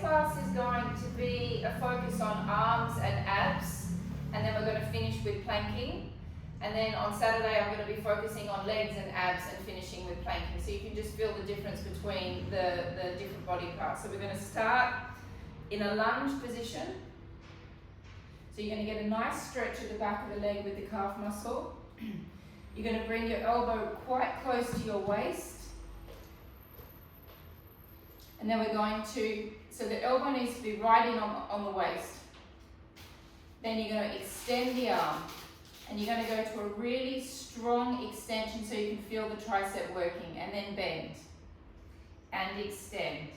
class is going to be a focus on arms and abs, and then we're going to finish with planking. And then on Saturday I'm going to be focusing on legs and abs and finishing with planking. So you can just feel the difference between the different body parts. So we're going to start in a lunge position. So you're going to get a nice stretch at the back of the leg with the calf muscle. You're going to bring your elbow quite close to your waist. And then we're going to, so the elbow needs to be right in on the waist. Then you're going to extend the arm. And you're going to go to a really strong extension so you can feel the tricep working. And then bend. And extend.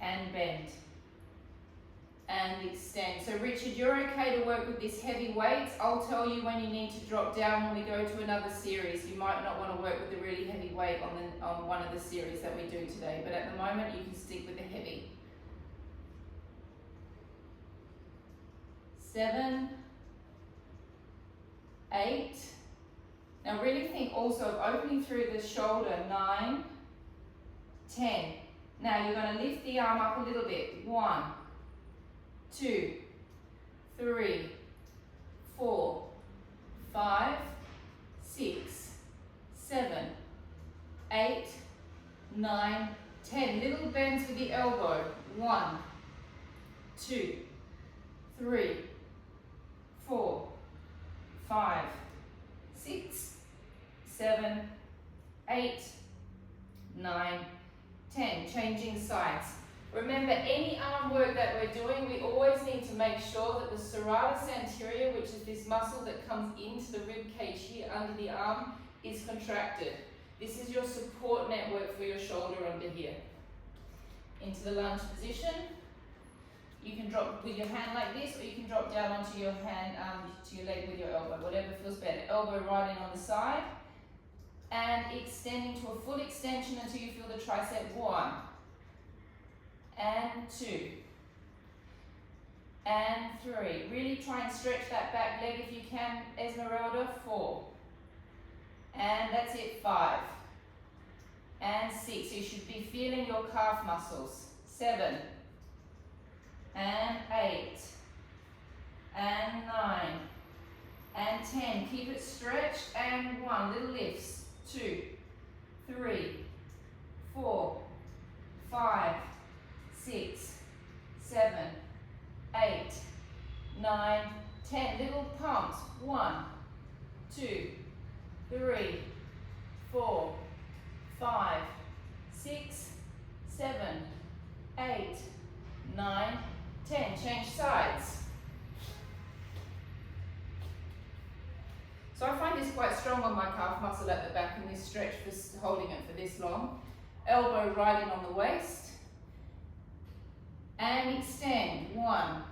And bend. And extend. So Richard, you're okay to work with this heavy weights. I'll tell you when you need to drop down when we go to another series. You might not want to work with the really heavy weight on one of the series that we do today, but at the moment you can stick with the heavy. 7, 8. Now really think also of opening through the shoulder. 9, 10. Now you're going to lift the arm up a little bit. 1, 2, 3, 4, 5, 6, 7, 8, 9, 10. Little bends with the elbow. 1, 2, 3, 4, 5, 6, 7, 8, 9, 10. Changing sides. Remember, any arm work that we're doing, we always need to make sure that the serratus anterior, which is this muscle that comes into the rib cage here under the arm, is contracted. This is your support network for your shoulder under here. Into the lunge position. You can drop with your hand like this, or you can drop down onto your hand, to your leg with your elbow, whatever feels better. Elbow right in on the side. And extending to a full extension until you feel the tricep. 1. And 2, and 3. Really try and stretch that back leg if you can, Esmeralda. 4, and that's it. 5, and 6. You should be feeling your calf muscles. 7, and 8, and 9, and 10. Keep it stretched. And 1. Little lifts. 2, 3, 4, 5, 6, 7, 8, 9, 10. Little pumps. 1, 2, 3, 4, 5, 6, 7, 8, 9, 10. Change sides. So I find this quite strong on my calf muscle at the back in this stretch for holding it for this long. Elbow right in on the waist. And extend. 1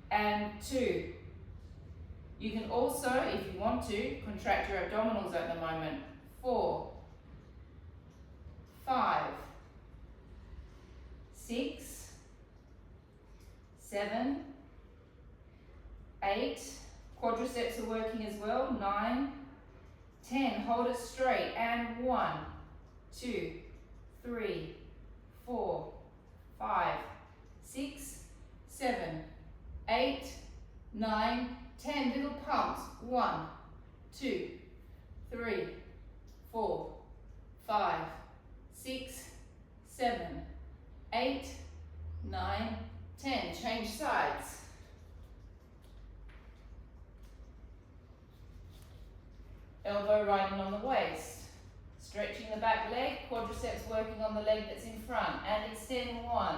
and 2. You can also, if you want to, contract your abdominals at the moment. 4, 5, 6, 7, 8. Quadriceps are working as well. 9, 10. Hold it straight. And 1, 2, 3, 4, 5, 6, 7, 8, 9, 10. Little pumps. 1, 2, 3, 4, 5, 6, 7, 8, 9, 10. Change sides. Elbow right in on the waist. Stretching the back leg, quadriceps working on the leg that's in front, and extend. 1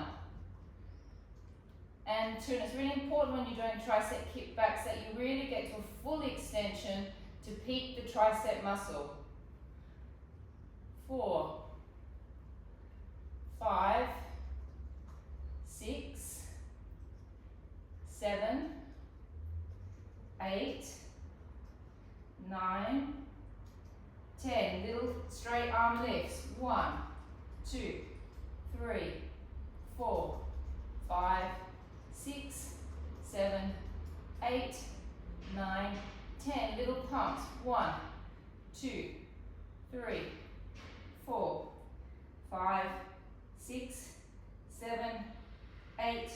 and 2. And it's really important when you're doing tricep kickbacks that you really get to a full extension to peak the tricep muscle. 4, 5, 6, 7, 8, 9, 10. Little straight arm lifts. 1, 2, 3, 4, 5, 6, 7, 8, 9, 10. Little pumps. 1, 2, 3, 4, 5, 6, 8,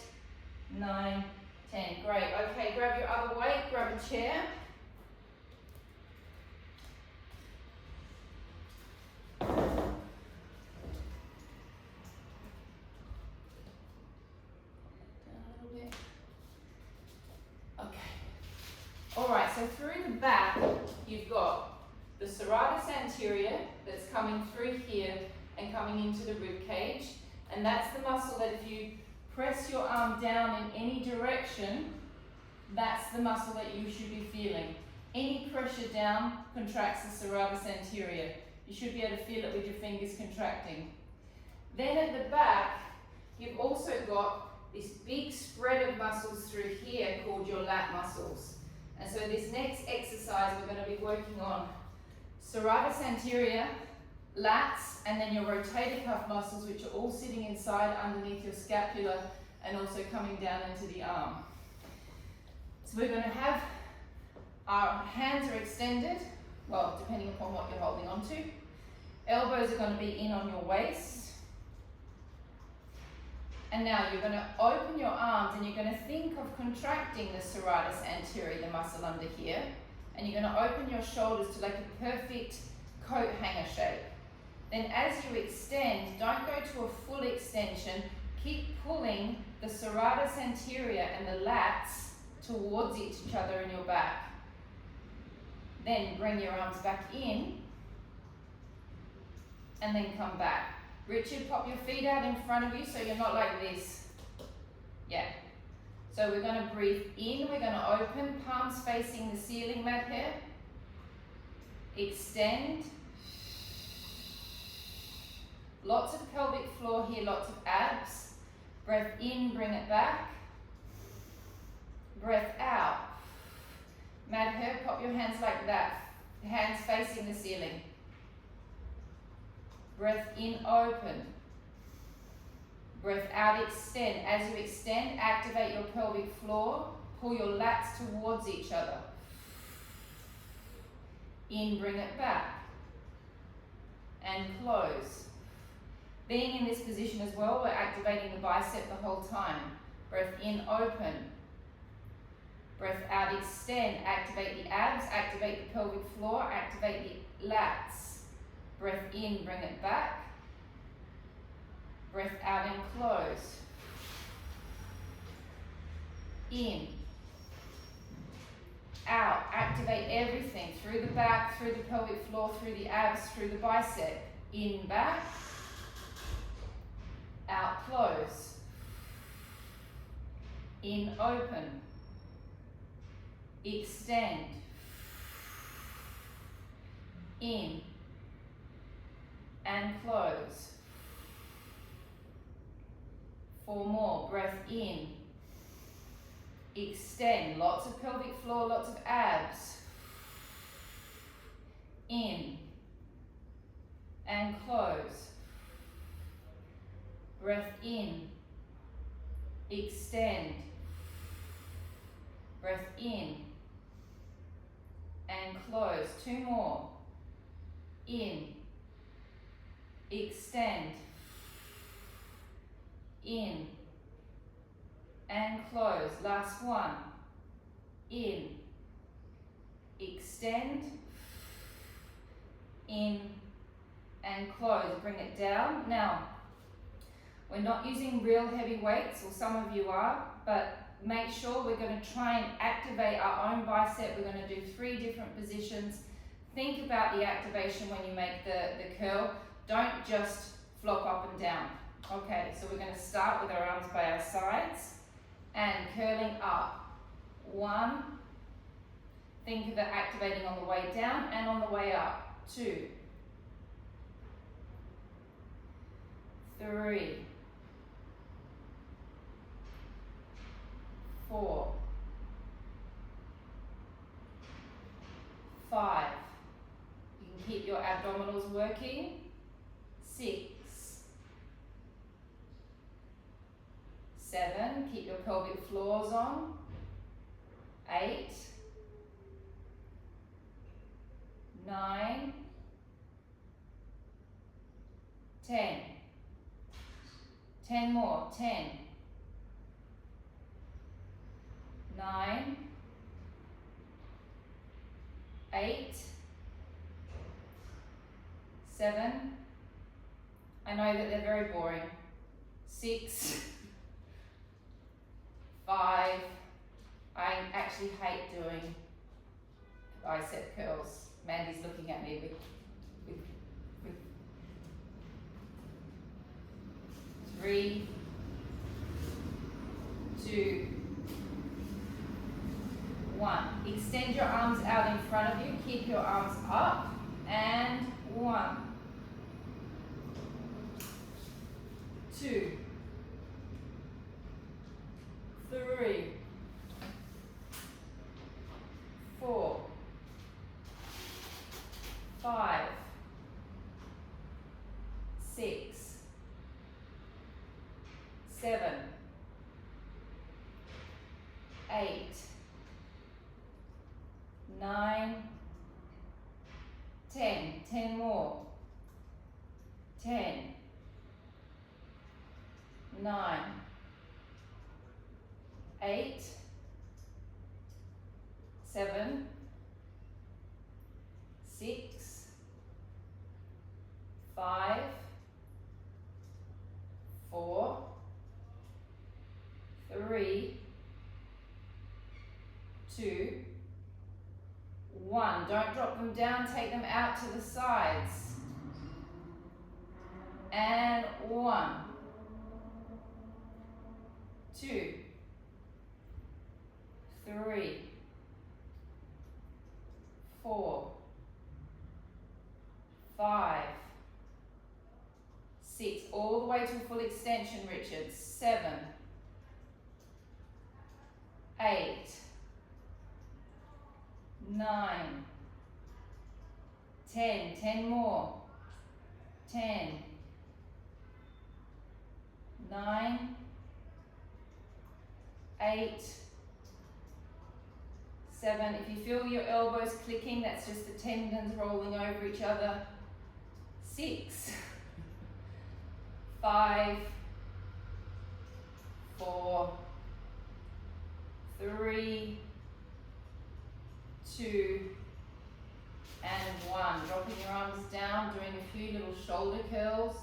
9, 10. Great. Okay, grab your other weight, grab a chair. Alright, so through the back, you've got the serratus anterior that's coming through here and coming into the rib cage. And that's the muscle that if you press your arm down in any direction, that's the muscle that you should be feeling. Any pressure down contracts the serratus anterior. You should be able to feel it with your fingers contracting. Then at the back, you've also got this big spread of muscles through here called your lat muscles. And so this next exercise we're going to be working on serratus anterior, lats, and then your rotator cuff muscles, which are all sitting inside underneath your scapula and also coming down into the arm. So we're going to have our hands are extended, well, depending upon what you're holding on to. Elbows are going to be in on your waist. And now you're going to open your arms and you're going to think of contracting the serratus anterior, the muscle under here. And you're going to open your shoulders to like a perfect coat hanger shape. Then as you extend, don't go to a full extension. Keep pulling the serratus anterior and the lats towards each other in your back. Then bring your arms back in and then come back. Richard, pop your feet out in front of you so you're not like this. Yeah. So we're going to breathe in, we're going to open, palms facing the ceiling mat here. Extend. Lots of pelvic floor here, lots of abs. Breath in, bring it back. Breath out. Mad Herb, pop your hands like that. Hands facing the ceiling. Breath in, open. Breath out, extend. As you extend, activate your pelvic floor. Pull your lats towards each other. In, bring it back. And close. Being in this position as well, we're activating the bicep the whole time. Breath in, open. Breath out, extend. Activate the abs, activate the pelvic floor, activate the lats. Breath in, bring it back. Breath out and close. In. Out. Activate everything. Through the back, through the pelvic floor, through the abs, through the bicep. In, back. Out, close. In, open. Extend. In. And close. 4 more. Breath in. Extend. Lots of pelvic floor, lots of abs. In. And close. Breath in. Extend. Breath in. And close. 2 more. In. Extend. In. And close. Last one. In. Extend. In. And close. Bring it down. Now, we're not using real heavy weights, or some of you are, but make sure we're going to try and activate our own bicep. We're going to do 3 different positions. Think about the activation when you make the curl. Don't just flop up and down. Okay, so we're going to start with our arms by our sides and curling up. 1. Think of it activating on the way down and on the way up. 2. 3. 4. 5. You can keep your abdominals working. 6. 7. Keep your pelvic floors on. 8. 9. 10. 10 more. 10. 9, 8, 7. I know that they're very boring. 6, 5. I actually hate doing bicep curls. Mandy's looking at me with 3, 2, 1. Extend your arms out in front of you. Keep your arms up. And 1, 2, 3, 4, 5, 6, 7, 8, 9, 10. 10 more. 10, 9, 8, 7, 6, 5, 4, 3, 2, 1. Don't drop them down, take them out to the sides. And 1, 2, 3, 4, 5, 6. All the way to full extension, Richard. 7, 8, 9, 10. 10 more. 10, 9, 8, 7. If you feel your elbows clicking, that's just the tendons rolling over each other. 6, 5, 4, 3, 2, and 1. Dropping your arms down, doing a few little shoulder curls.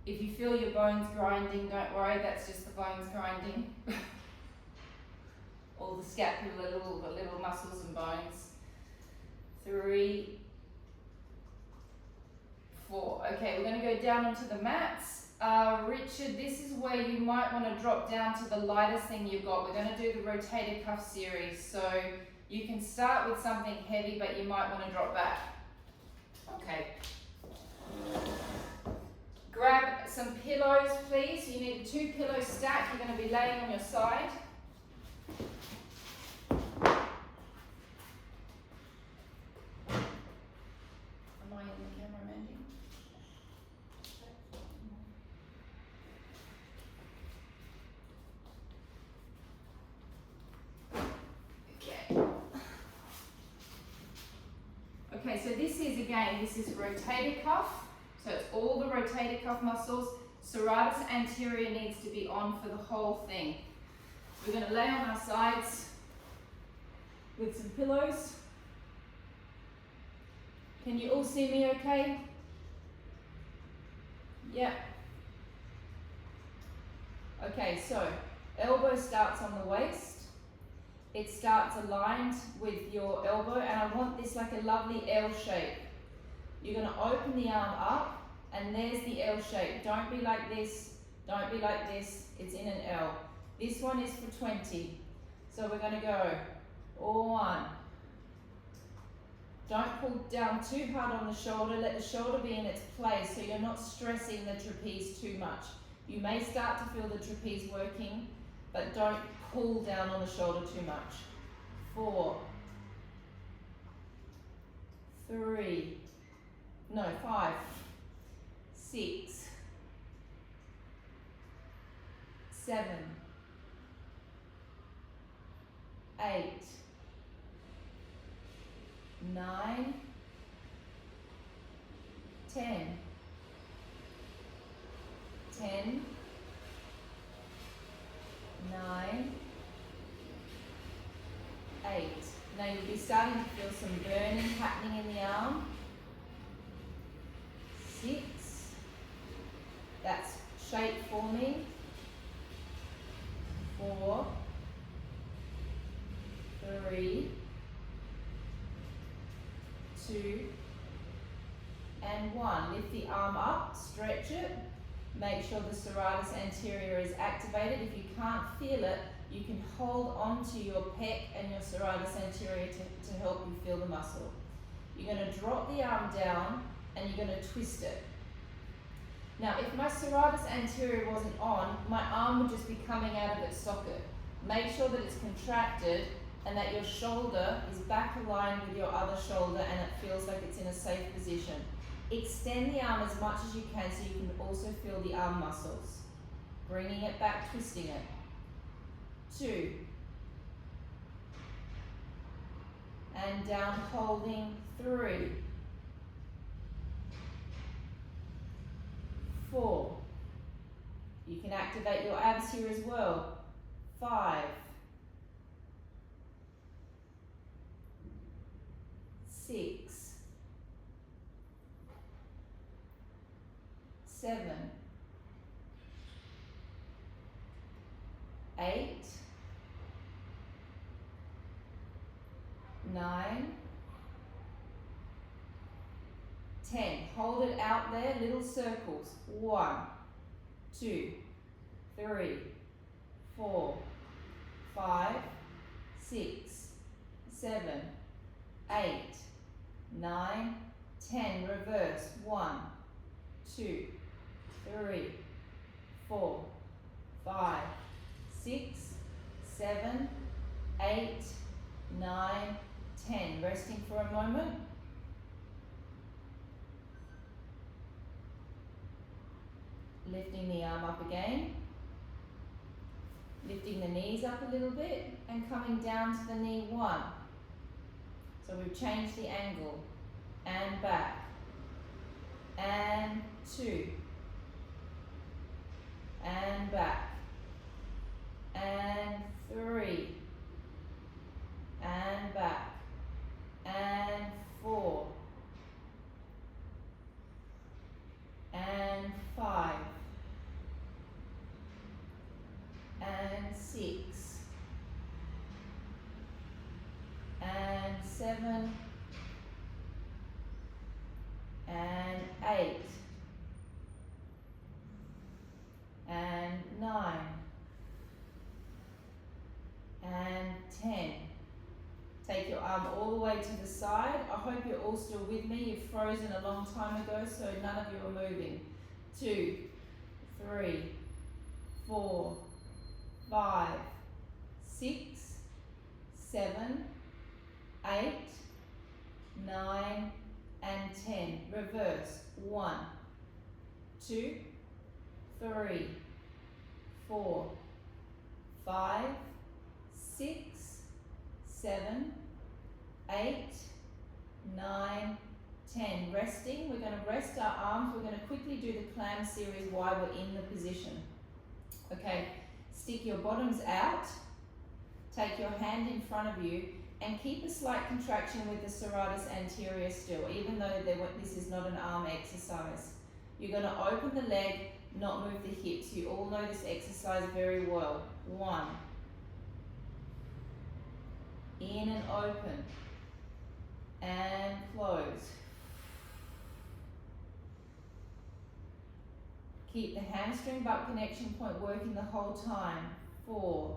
If you feel your bones grinding, don't worry, that's just the bones grinding. All the scapula, the little muscles and bones. 3, 4. Okay, we're going to go down onto the mats. Richard, this is where you might want to drop down to the lightest thing you've got. We're going to do the rotator cuff series. So you can start with something heavy, but you might want to drop back. Okay. Grab some pillows, please. You need a 2 pillow stack. You're going to be laying on your side. Am I in the camera, Mandy? Okay. Okay, so this is rotator cuff. So it's all the rotator cuff muscles. Serratus anterior needs to be on for the whole thing. We're going to lay on our sides with some pillows. Can you all see me okay? Yeah. Okay, so elbow starts on the waist. It starts aligned with your elbow, and I want this like a lovely L shape. You're going to open the arm up, and there's the L shape. Don't be like this, don't be like this, it's in an L. This one is for 20. So we're going to go 1. Don't pull down too hard on the shoulder, let the shoulder be in its place so you're not stressing the trapeze too much. You may start to feel the trapeze working, but don't pull down on the shoulder too much. 4, 3, no, 5, 6, 7, 8, 9, 10, 10, 9, Now you'll be starting to feel some burning happening in the arm. 6. That's shape forming. 4, 3, 2, and 1. Lift the arm up, stretch it. Make sure the serratus anterior is activated. If you can't feel it, you can hold onto your pec and your serratus anterior to help you feel the muscle. You're going to drop the arm down and you're going to twist it. Now, if my serratus anterior wasn't on, my arm would just be coming out of its socket. Make sure that it's contracted and that your shoulder is back aligned with your other shoulder and it feels like it's in a safe position. Extend the arm as much as you can so you can also feel the arm muscles. Bringing it back, twisting it. 2. And down, holding. 3. 4. You can activate your abs here as well. 5. 6. 7. 8. 9. 10. Hold it out there, little circles. 1, 2, 3, 4, 5, 6, 7, 8, 9, 10. Reverse. 1, 2, 3, 4, 5, 6, 7, 8, 9, 10. Resting for a moment. Lifting the arm up again. Lifting the knees up a little bit and coming down to the knee. 1. So we've changed the angle. And back. And 2. And back. And 3. And back. And 4. And 5. And 6. And 7. And 8. And 9. And 10. Take your arm all the way to the side. I hope you're all still with me. You've frozen a long time ago, so none of you are moving. 2, 3, 4, 5, 6, 7, 8, 9, and 10. Reverse. 1, 2, 3, 4, 5, 6, 7, 8, 9, 10. Resting. We're going to rest our arms. We're going to quickly do the clam series while we're in the position. Okay, stick your bottoms out. Take your hand in front of you and keep a slight contraction with the serratus anterior still, even though this is not an arm exercise. You're going to open the leg, not move the hips. You all know this exercise very well. 1. In and open. And close. Keep the hamstring butt connection point working the whole time. 4,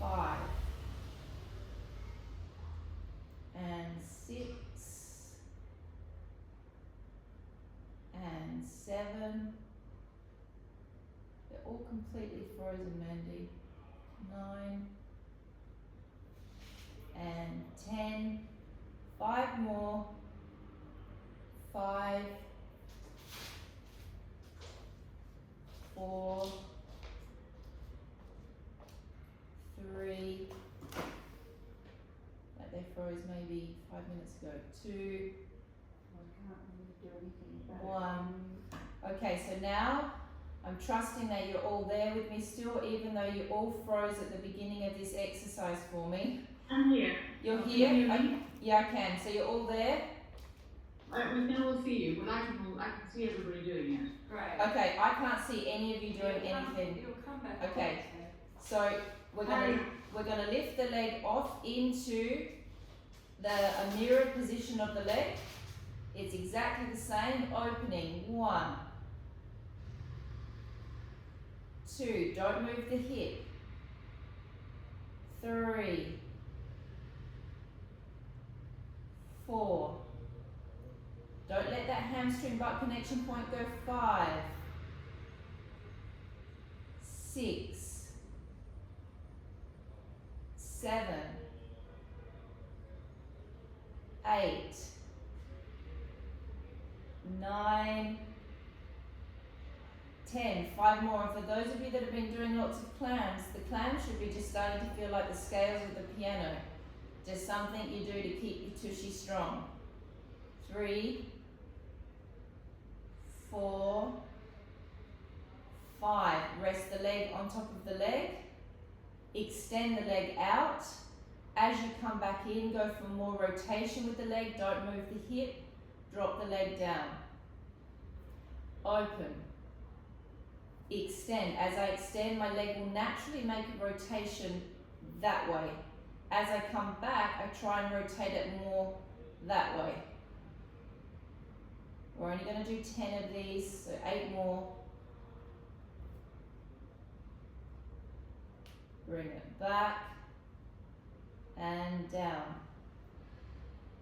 5, and 6, and 7. They're all completely frozen, Mandy. 9, and 10. 5 more. 5, 4, 3, like they froze maybe 5 minutes ago. 2, I can't really do anything about 1. Okay, so now I'm trusting that you're all there with me still, even though you all froze at the beginning of this exercise for me. I'm here. You're Can here? you hear me? Yeah, I can. So you're all there? We can all see you, but I can see everybody doing it. Great. Okay, I can't see any of you doing anything. You'll come back. Okay. So we're gonna lift the leg off into a mirrored position of the leg. It's exactly the same. Opening. 1, 2. Don't move the hip. 3, 4. Don't let that hamstring butt connection point go. 5, 6, 7, 8, 9, 10. 5 more. And for those of you that have been doing lots of clams, the clams should be just starting to feel like the scales of the piano. Just something you do to keep your tushy strong. 3, 4, 5. Rest the leg on top of the leg. Extend the leg out. As you come back in, go for more rotation with the leg. Don't move the hip. Drop the leg down. Open. Extend. As I extend, my leg will naturally make a rotation that way. As I come back, I try and rotate it more that way. We're only going to do 10 of these, so 8 more. Bring it back and down.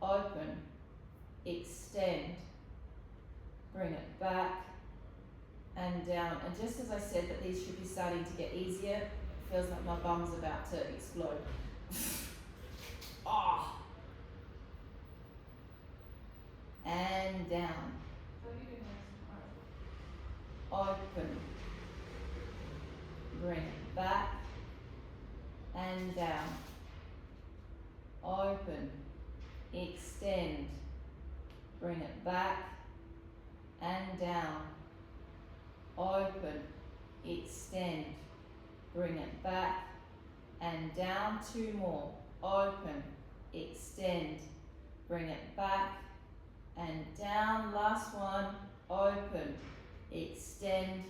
Open, extend, bring it back and down. And just as I said that these should be starting to get easier, it feels like my bum's about to explode. Oh. And down. Open. Bring it back and down. Open. Extend. Bring it back and down. Open. Extend. Bring it back and down. 2 more. Open. Extend. Bring it back and down. Last one. Open. Extend.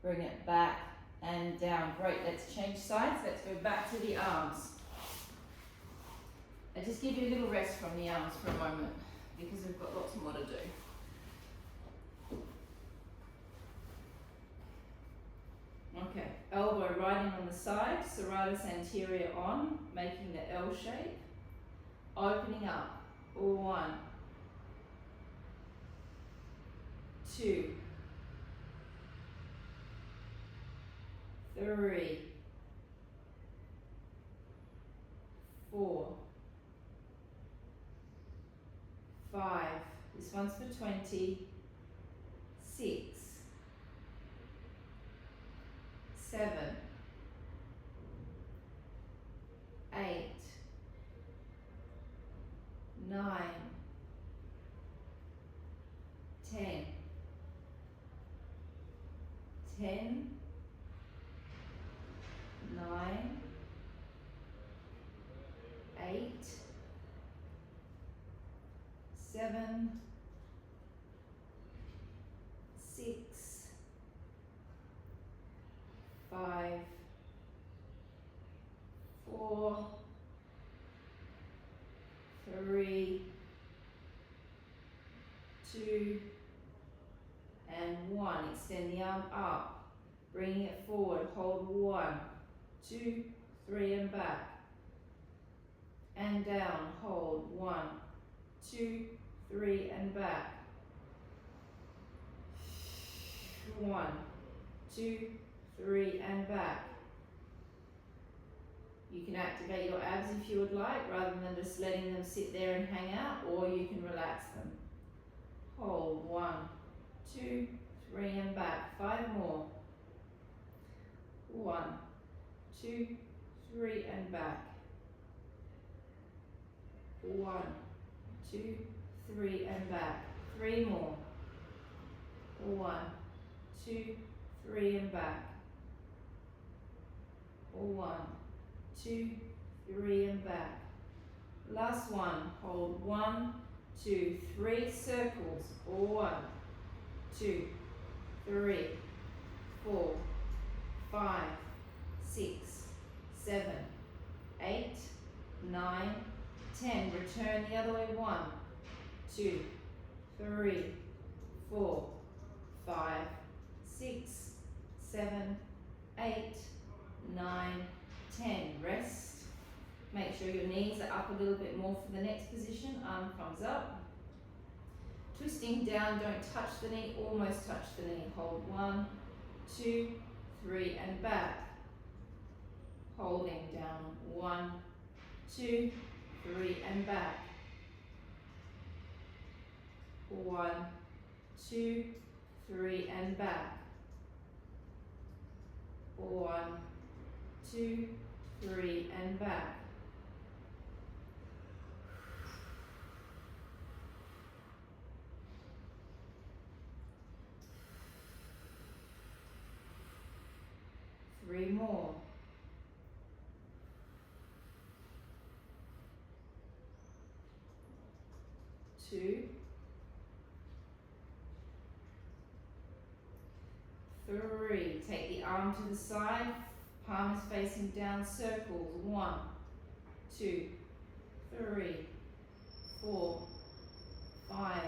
Bring it back and down. Great. Let's change sides. Let's go back to the arms. I just give you a little rest from the arms for a moment because we've got lots more to do. Okay, elbow riding on the side, serratus anterior on, making the L shape. Opening up. 1, 2, 3, 4, 5. This one's for 20. 6, 7, 8, 9, 10, 10, 9, 8, 7, 6, 5, 4, 3, 2, and 1. Extend the arm up, bringing it forward. Hold 1, 2, 3, and back. And down. Hold 1, 2, 3, and back. 1, 2, 3, and back. You can activate your abs if you would like, rather than just letting them sit there and hang out, or you can relax them. Hold 1, 2, 3, and back. 5 more. 1, 2, 3, and back. 1, 2, 3, and back. 3 more. 1, 2, 3 and back. 1, 2, 3 and back. Last one, hold 1, 2, 3 circles. 1, 2, 3, 4, 5, 6, 7, 8, 9, 10. Return the other way. 1, 2, 3, 4, 5, 6, 7, 8, 9, 10. Rest. Make sure your knees are up a little bit more for the next position. Arm comes up. Twisting down, don't touch the knee, almost touch the knee. Hold 1, 2, 3 and back. Holding down 1, 2, 3 and back. 1, 2, 3 and back. 1, 2, 3 and back. Three more. 2, 3. Take the arm to the side, palm is facing down, circles. 1, 2, 3, 4, 5,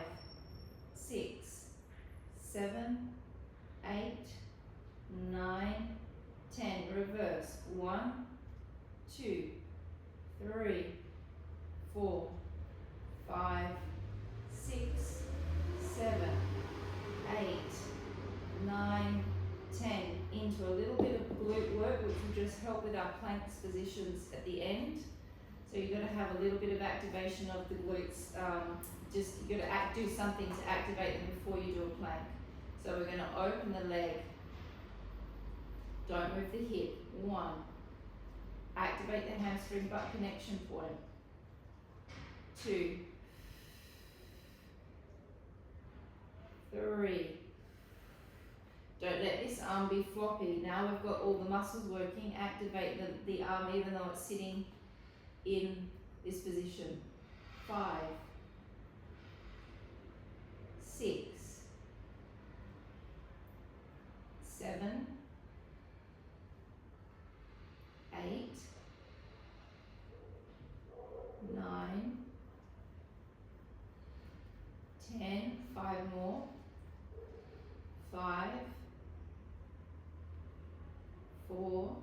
6, 7, 8, 9, 10. Reverse. 1, 2, 3, 4, 5, 6, 7, 8, 9, 10. Into a little bit of glute work, which will just help with our planks positions at the end. So you've got to have a little bit of activation of the glutes. You've got to do something to activate them before you do a plank. So we're going to open the leg. Don't move the hip. 1. Activate the hamstring butt connection point. 2, 3. Don't let this arm be floppy. Now we've got all the muscles working. Activate the arm even though it's sitting in this position. 5, 6, 7, 8, 9, 10. 5 more. 5, 4,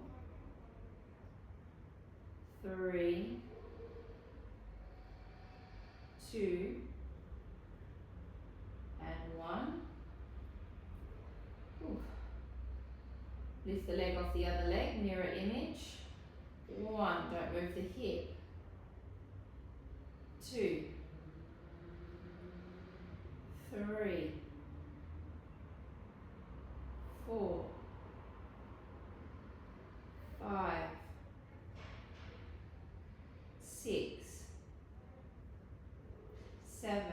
3, 2, and 1. Ooh. Lift the leg off the other leg, mirror image. 1, don't move the hip. 2, 3, 4, 5, 6, 7,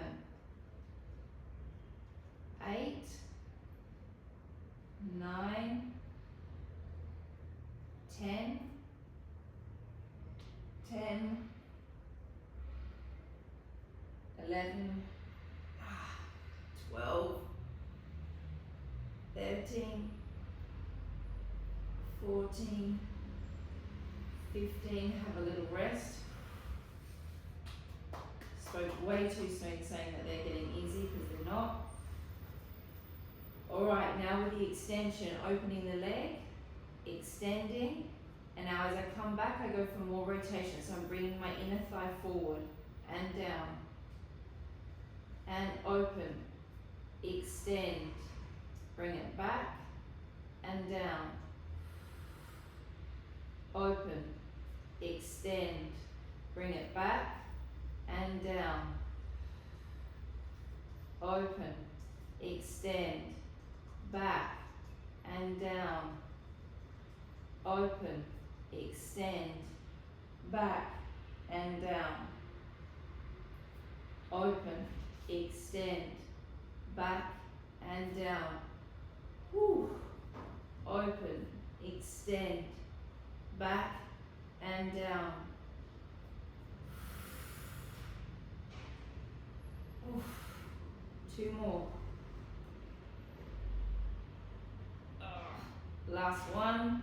8, 9, 10, 11, 12, 13, 14, 15, have a little rest. Spoke way too soon saying that they're getting easy because they're not. Alright, now with the extension, opening the leg, extending, and now as I come back I go for more rotation, so I'm bringing my inner thigh forward and down, and open, extend, bring it back and down, open, extend, bring it back and down, open, extend, back and down, open, extend, back and down, open, extend, back and down. Whew. extend, back and down. Oof. 2 more. Last one.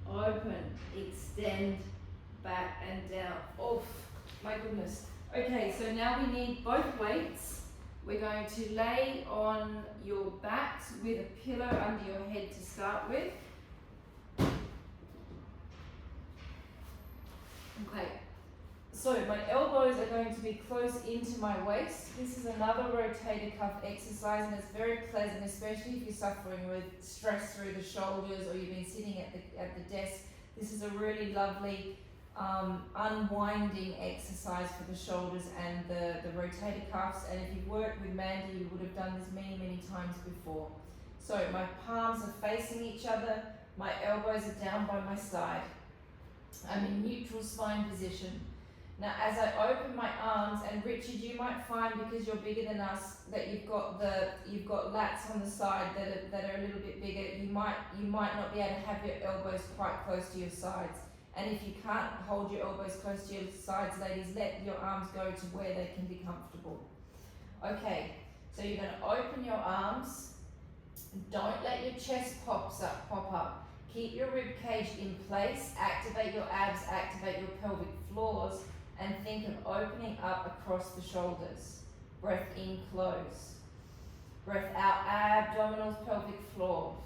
Open, extend, back and down. Oh, my goodness. Okay, so now we need both weights. We're going to lay on your backs with a pillow under your head to start with. Okay, so my elbows are going to be close into my waist. This is another rotator cuff exercise, and it's very pleasant, especially if you're suffering with stress through the shoulders or you've been sitting at the desk. This is a really lovely unwinding exercise for the shoulders and the rotator cuffs. And if you've worked with Mandy, you would have done this many, many times before. So my palms are facing each other, my elbows are down by my side. I'm in neutral spine position. Now as I open my arms, and Richard, you might find, because you're bigger than us, that you've got lats on the side that are a little bit bigger. You might not be able to have your elbows quite close to your sides. And if you can't hold your elbows close to your sides, ladies, let your arms go to where they can be comfortable. Okay, so you're going to open your arms. Don't let your chest pop up. Keep your rib cage in place, activate your abs, activate your pelvic floors, and think of opening up across the shoulders. Breath in, close. Breath out, abdominals, pelvic floor.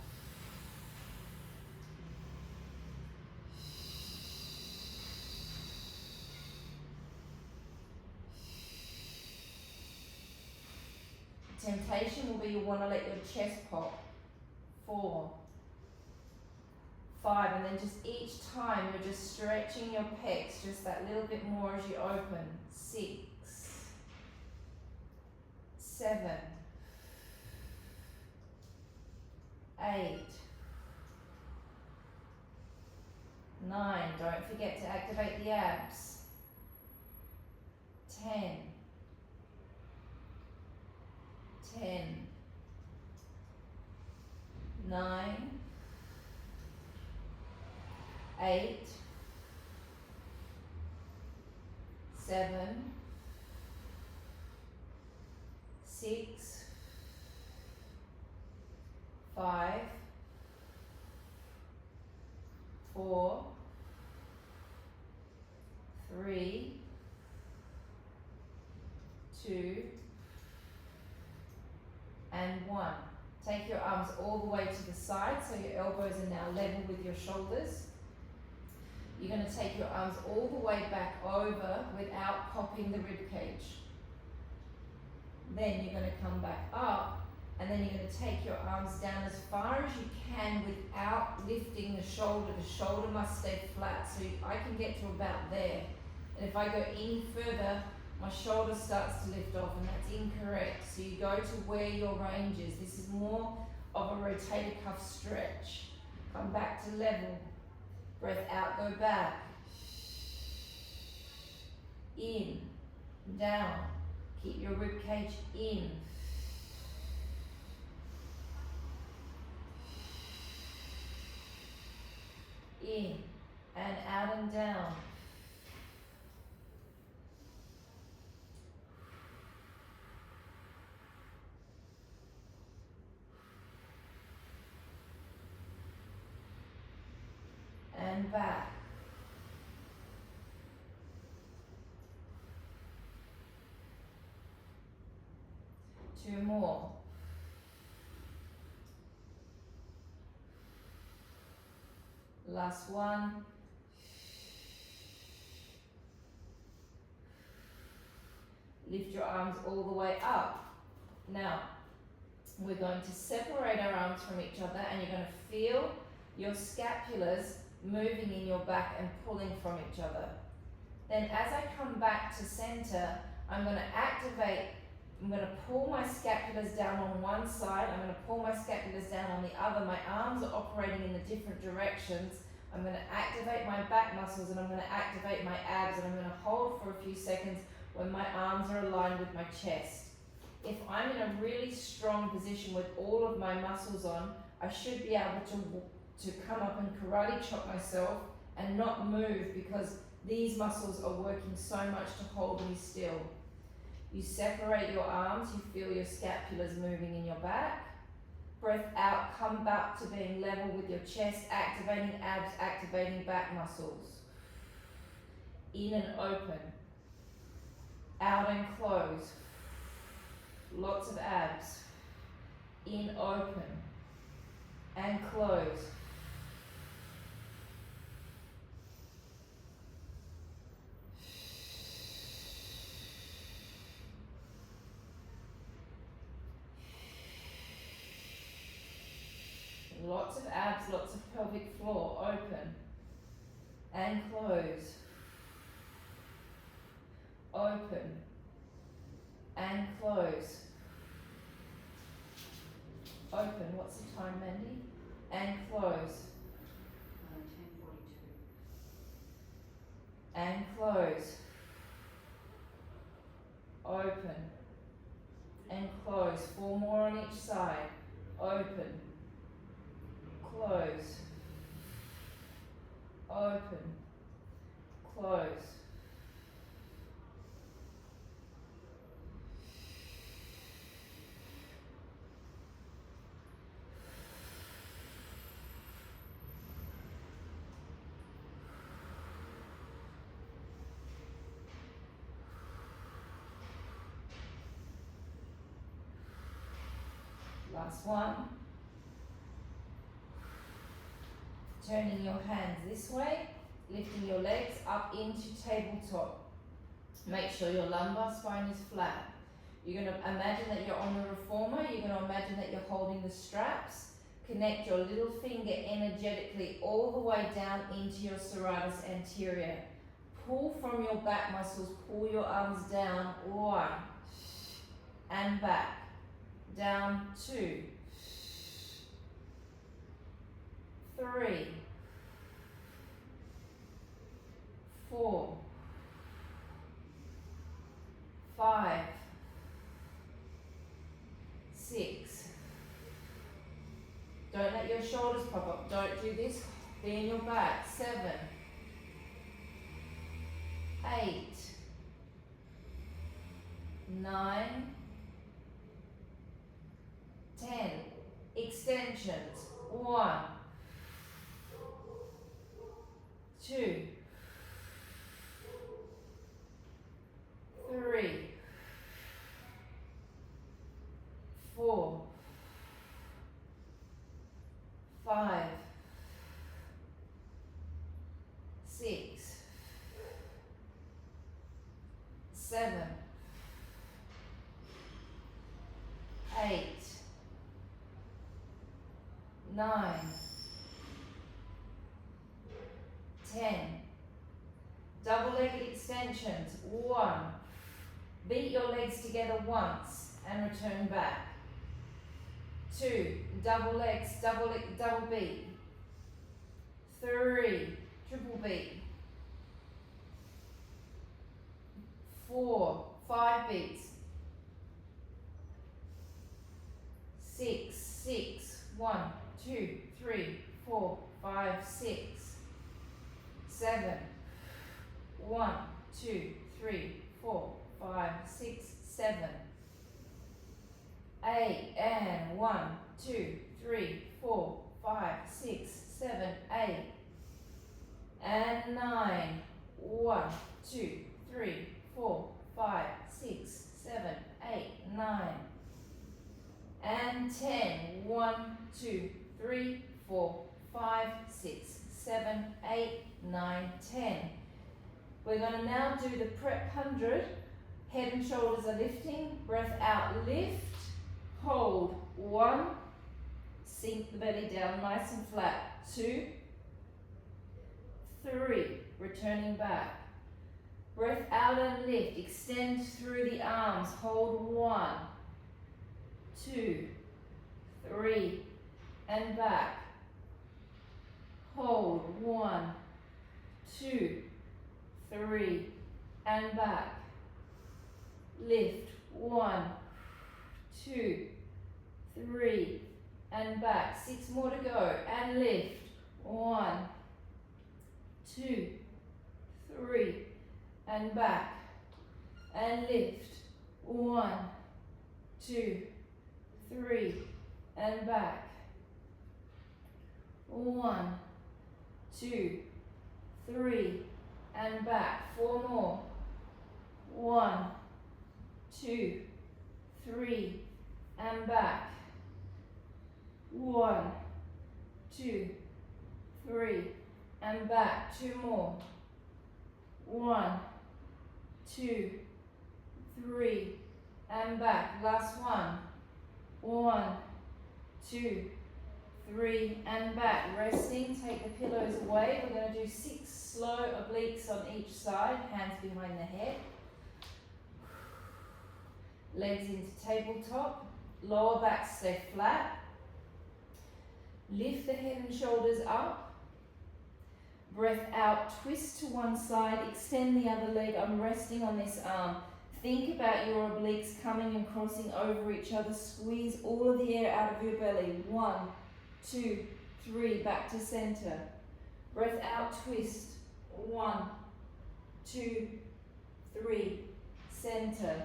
Temptation will be you want to let your chest pop. 4, 5, and then just each time you're just stretching your pecs just that little bit more as you open. 6, 7, 8, 9. Don't forget to activate the abs. 10, 9, 8, 7, 6, 5, 4, 3, 2, and 1. Take your arms all the way to the side, so your elbows are now level with your shoulders. You're going to take your arms all the way back over without popping the rib cage. Then you're going to come back up, and then you're going to take your arms down as far as you can without lifting the shoulder. The shoulder must stay flat, so I can get to about there. And if I go any further, my shoulder starts to lift off, and that's incorrect. So you go to where your range is. This is more of a rotator cuff stretch. Come back to level. Breath out, go back. In, down. Keep your rib cage in. In and out and down. And back. Two more. Last one. Lift your arms all the way up. Now, we're going to separate our arms from each other, and you're going to feel your scapulars moving in your back and pulling from each other. Then as I come back to center, I'm going to pull my scapulars down on one side, I'm going to pull my scapulars down on the other. My arms are operating in the different directions. I'm going to activate my back muscles, and I'm going to activate my abs, and I'm going to hold for a few seconds when my arms are aligned with my chest. If I'm in a really strong position with all of my muscles on, I should be able to come up and karate chop myself and not move because these muscles are working so much to hold me still. You separate your arms, you feel your scapulas moving in your back. Breath out, come back to being level with your chest, activating abs, activating back muscles. In and open. Out and close. Lots of abs. In, open. And close. Lots of abs, lots of pelvic floor, open and close, open and close, open, what's the time, Mandy? And close, 10:42. and close, open and close, 4 more on each side, open, close, open, close. Last one. Turning your hands this way, lifting your legs up into tabletop. Make sure your lumbar spine is flat. You're going to imagine that you're on the reformer. You're going to imagine that you're holding the straps. Connect your little finger energetically all the way down into your serratus anterior. Pull from your back muscles, pull your arms down, 1, and back, down, 2, 3, 4, 5, 6. Don't let your shoulders pop up. Don't do this. Be in your back. 7, 8, 9, 10. Extensions. 1, 2, 3, 4, 5, 6, 7, 8, 9, 10. Double-legged extensions. 1. Beat your legs together once and return back. 2. Double legs, double beat. 3. Triple beat. 4. 5 beats. 6. 1, 2, 3, 4, 5, 6. 7. 1, 2, 3, 4, 5, 6, 7. 8 and 1, 2, 3, 4, 5, 6, 7, 8. And 9. 1, 2, 3, 4, 5, 6, 7, 8, 9. And 10. 1, 2, 3, 4, 5, 6, 7, 8, 9, 10. We're going to now do the prep 100. Head and shoulders are lifting. Breath out, lift. Hold. 1. Sink the belly down nice and flat. 2. 3. Returning back. Breath out and lift. Extend through the arms. Hold. 1. 2. 3. And back. Hold. 1. 2. 3. And back. Lift. 1, 2, 3, and back. 6 more to go. And lift. 1, 2, 3, and back, and lift, 1, 2, 3, and back, 1, 2, 3, and back, 4 more, 1, 2, 3, and back, 1, 2, 3, and back, 2 more, 1, 2, 3, and back, last one, 1, 2, 3, and back, resting, take the pillows away. We're going to do 6 slow obliques on each side, hands behind the head, legs into tabletop, lower back stay flat, lift the head and shoulders up, breath out, twist to one side, extend the other leg. I'm resting on this arm. Think about your obliques coming and crossing over each other. Squeeze all of the air out of your belly. 1, 2, 3, back to center. Breath out, twist. 1, 2, 3, center.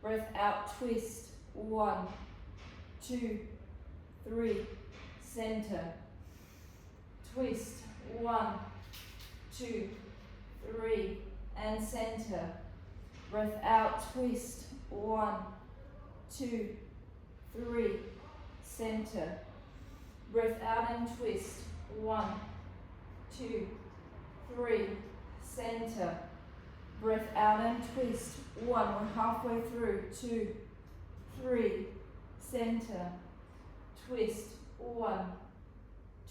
Breath out, twist. 1, 2, 3, center. Twist. 1, 2, 3, and center. Breath out, twist. 1, 2, 3, center. Breath out and twist. 1, 2, 3, center. Breath out and twist. 1, we're halfway through. 2, 3, center. Twist. 1,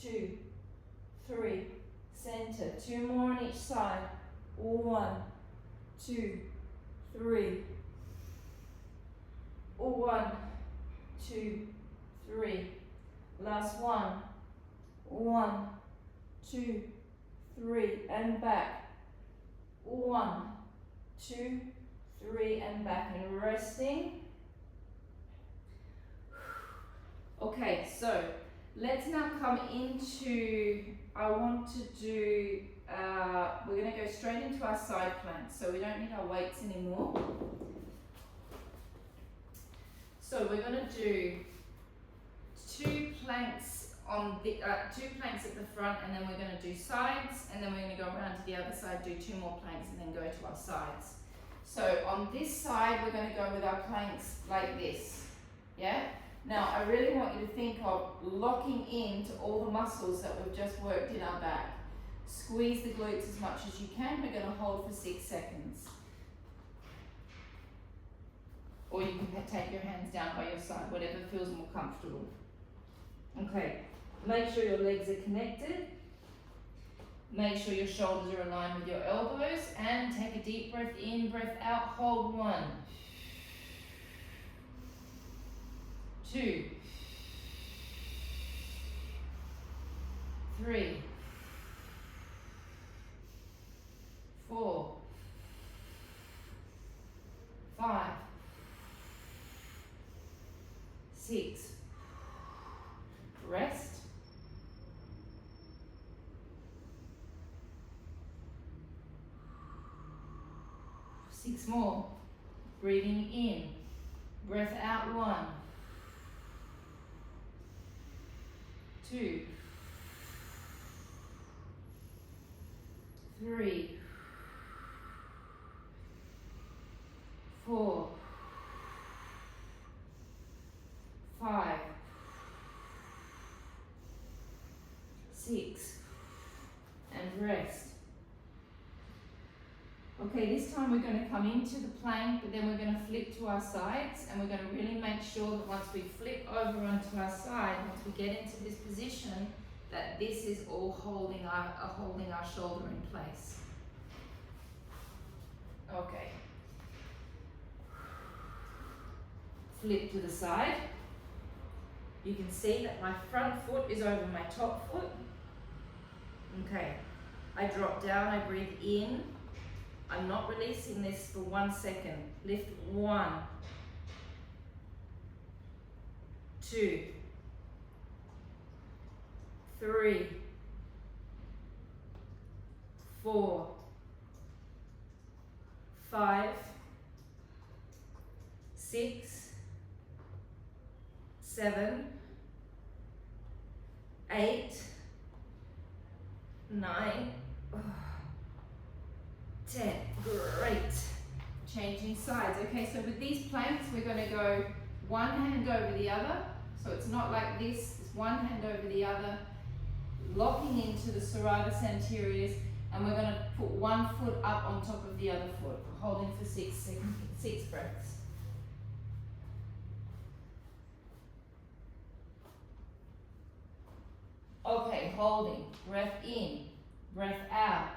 2, 3, center. 2 more on each side. 1, 2, 3. 1, 2, 3. Last one. 1, 2, 3, and back. 1, 2, 3, and back, and resting. Okay, so let's now come into, I want to do, we're going to go straight into our side planks, so we don't need our weights anymore. So we're going to do 2 planks on the 2 planks at the front, and then we're going to do sides, and then we're going to go around to the other side, do 2 more planks, and then go to our sides. So on this side, we're going to go with our planks like this. Yeah? Now, I really want you to think of locking into all the muscles that we've just worked in our back. Squeeze the glutes as much as you can. We're going to hold for 6 seconds. Or you can take your hands down by your side, whatever feels more comfortable. Okay, make sure your legs are connected. Make sure your shoulders are aligned with your elbows, and take a deep breath in, breath out, hold 1, 2, 3, 4, 5, 6, rest, 6 more, breathing in, breath out 1, 2, 3, 4, 5, 6, and rest. Okay, this time we're going to come into the plank, but then we're going to flip to our sides, and we're going to really make sure that once we flip over onto our side, once we get into this position, that this is all holding our shoulder in place. Okay. Flip to the side. You can see that my front foot is over my top foot. Okay. I drop down, I breathe in. I'm not releasing this for 1 second. Lift 1, 2, 3, 4, 5, 6, 7, 8, 9, 10. Great. Changing sides. Okay, so with these planks, we're going to go one hand over the other. So it's not like this, it's one hand over the other, locking into the serratus anteriors, and we're going to put one foot up on top of the other foot, holding for 6 seconds, 6 breaths. Okay, holding, breath in, breath out.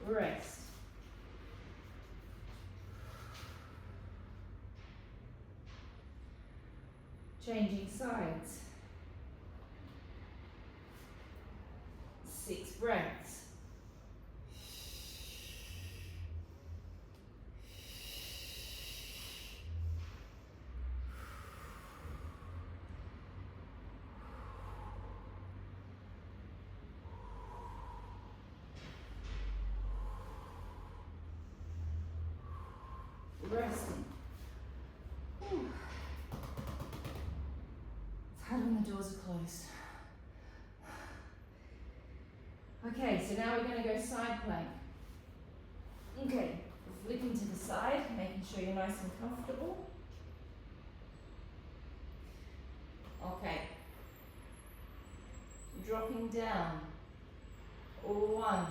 Rest. Changing sides. 6 breaths. Resting. Whew. It's hard when the doors are closed. Okay, so now we're going to go side plank. Okay, flipping to the side, making sure you're nice and comfortable. Okay. Dropping down. 1,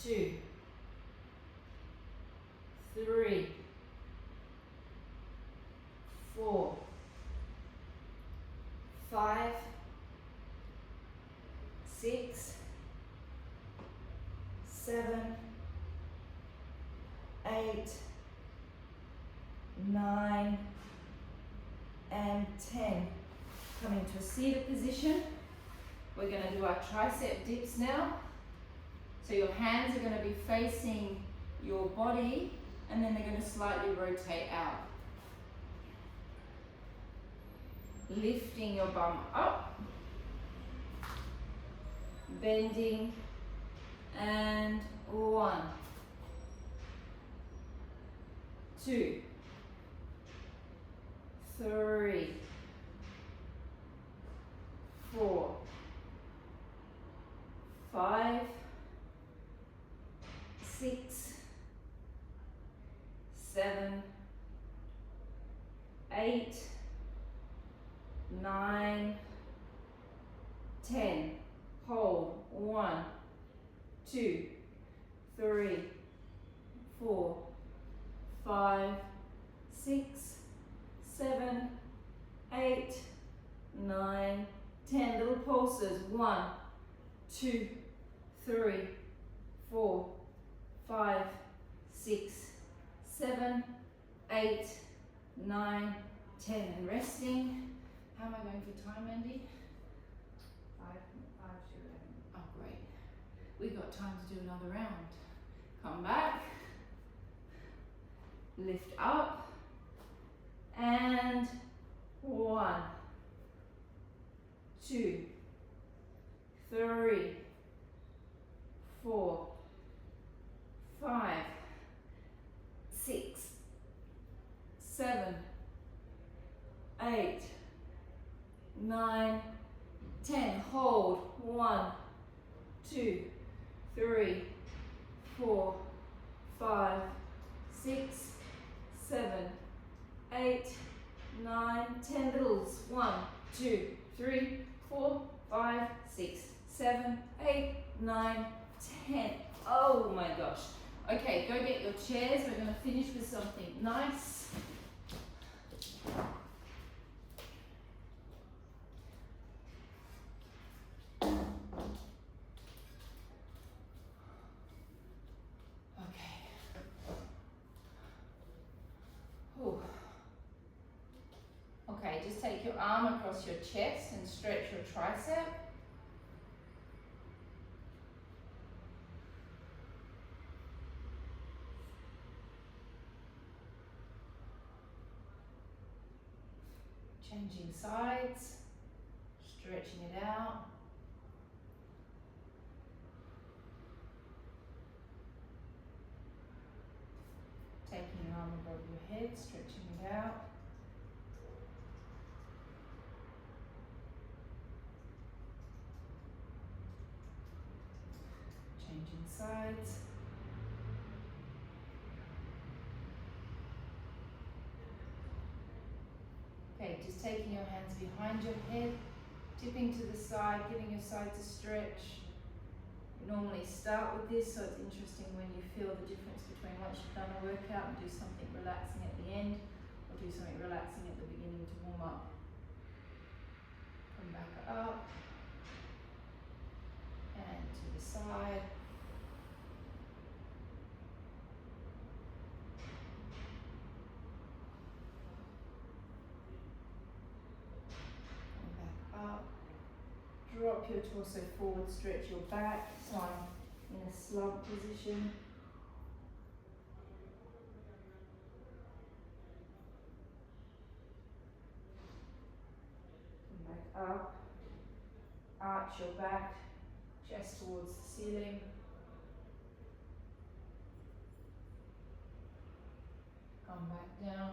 2, 3, 4, 5, 6, 7, 8, 9, and 10. Coming to a seated position. We're going to do our tricep dips now. So your hands are going to be facing your body, and then they're going to slightly rotate out. Lifting your bum up, bending, and 1, 2, 3, 4, 5, 6, 7, 8, 9, 10. Hold. 1, 2, 3, 4, 5, 6, 7, 8, 9, 10. Little pulses. 1, 2, 3, 4, 5, 6, 7, 8, 9, 10. And resting. How am I going for time, Andy? 5 to 11. Oh, great. We've got time to do another round. Come back. Lift up. And 1, 2, 3, 4, 5, 6, 7, 8, 9, 10. Hold. 1, 2, 3, 4, 5, 6, 7, 8, 9, 10. Littles. 1, 2, 3, 4, 5, 6, 7, 8, 9, 10. Oh my gosh. Okay, go get your chairs. We're going to finish with something nice. Okay. Whew. Okay, just take your arm across your chest and stretch your tricep. Changing sides, stretching it out. Taking your arm above your head, stretching it out. Changing sides. Okay, just taking your hands behind your head, tipping to the side, giving your side to stretch. You normally start with this, so it's interesting when you feel the difference between once you've done a workout and do something relaxing at the end, or do something relaxing at the beginning to warm up. Come back up, and to the side. Up, drop your torso forward, stretch your back, so I'm in a slump position. Come back up, arch your back just towards the ceiling. Come back down.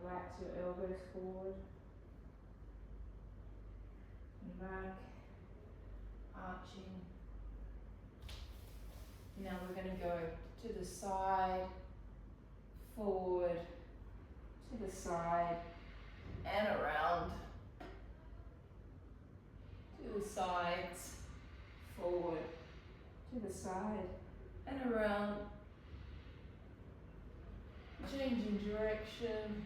Relax your elbows forward and back, arching. Now we're going to go to the side, forward, to the side, and around. To the sides, forward, to the side, and around. Changing direction.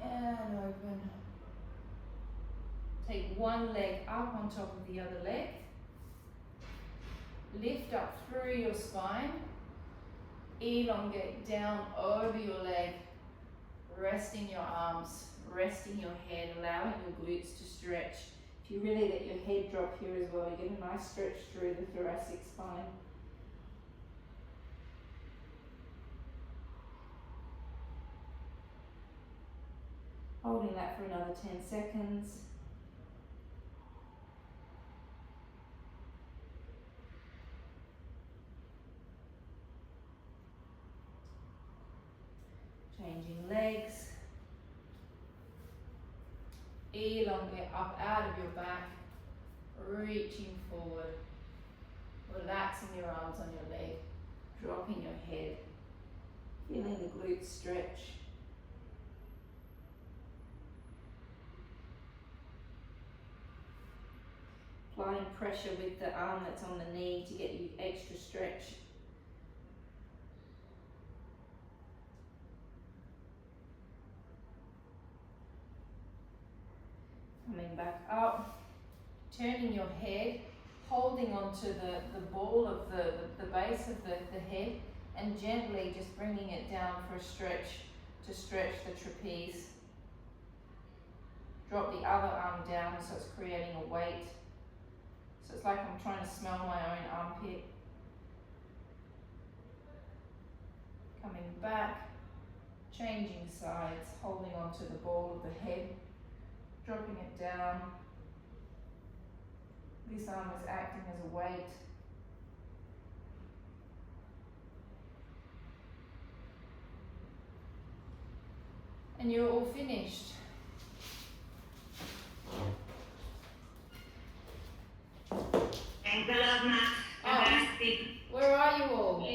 And open. Take one leg up on top of the other leg. Lift up through your spine. Elongate down over your leg. Resting your arms, resting your head, allowing your glutes to stretch. If you really let your head drop here as well, you get a nice stretch through the thoracic spine. Holding that for another 10 seconds. Changing legs. Elongate up out of your back, reaching forward, relaxing your arms on your leg, dropping your head, feeling the glutes stretch. Applying pressure with the arm that's on the knee to get you extra stretch. Coming back up, turning your head, holding onto the ball of the base of the head, and gently just bringing it down for a stretch to stretch the trapeze. Drop the other arm down so it's creating a weight. So it's like I'm trying to smell my own armpit. Coming back, changing sides, holding onto the ball of the head. Dropping it down. This arm is acting as a weight. And you're all finished. Thanks a lot, Matt. Where are you all?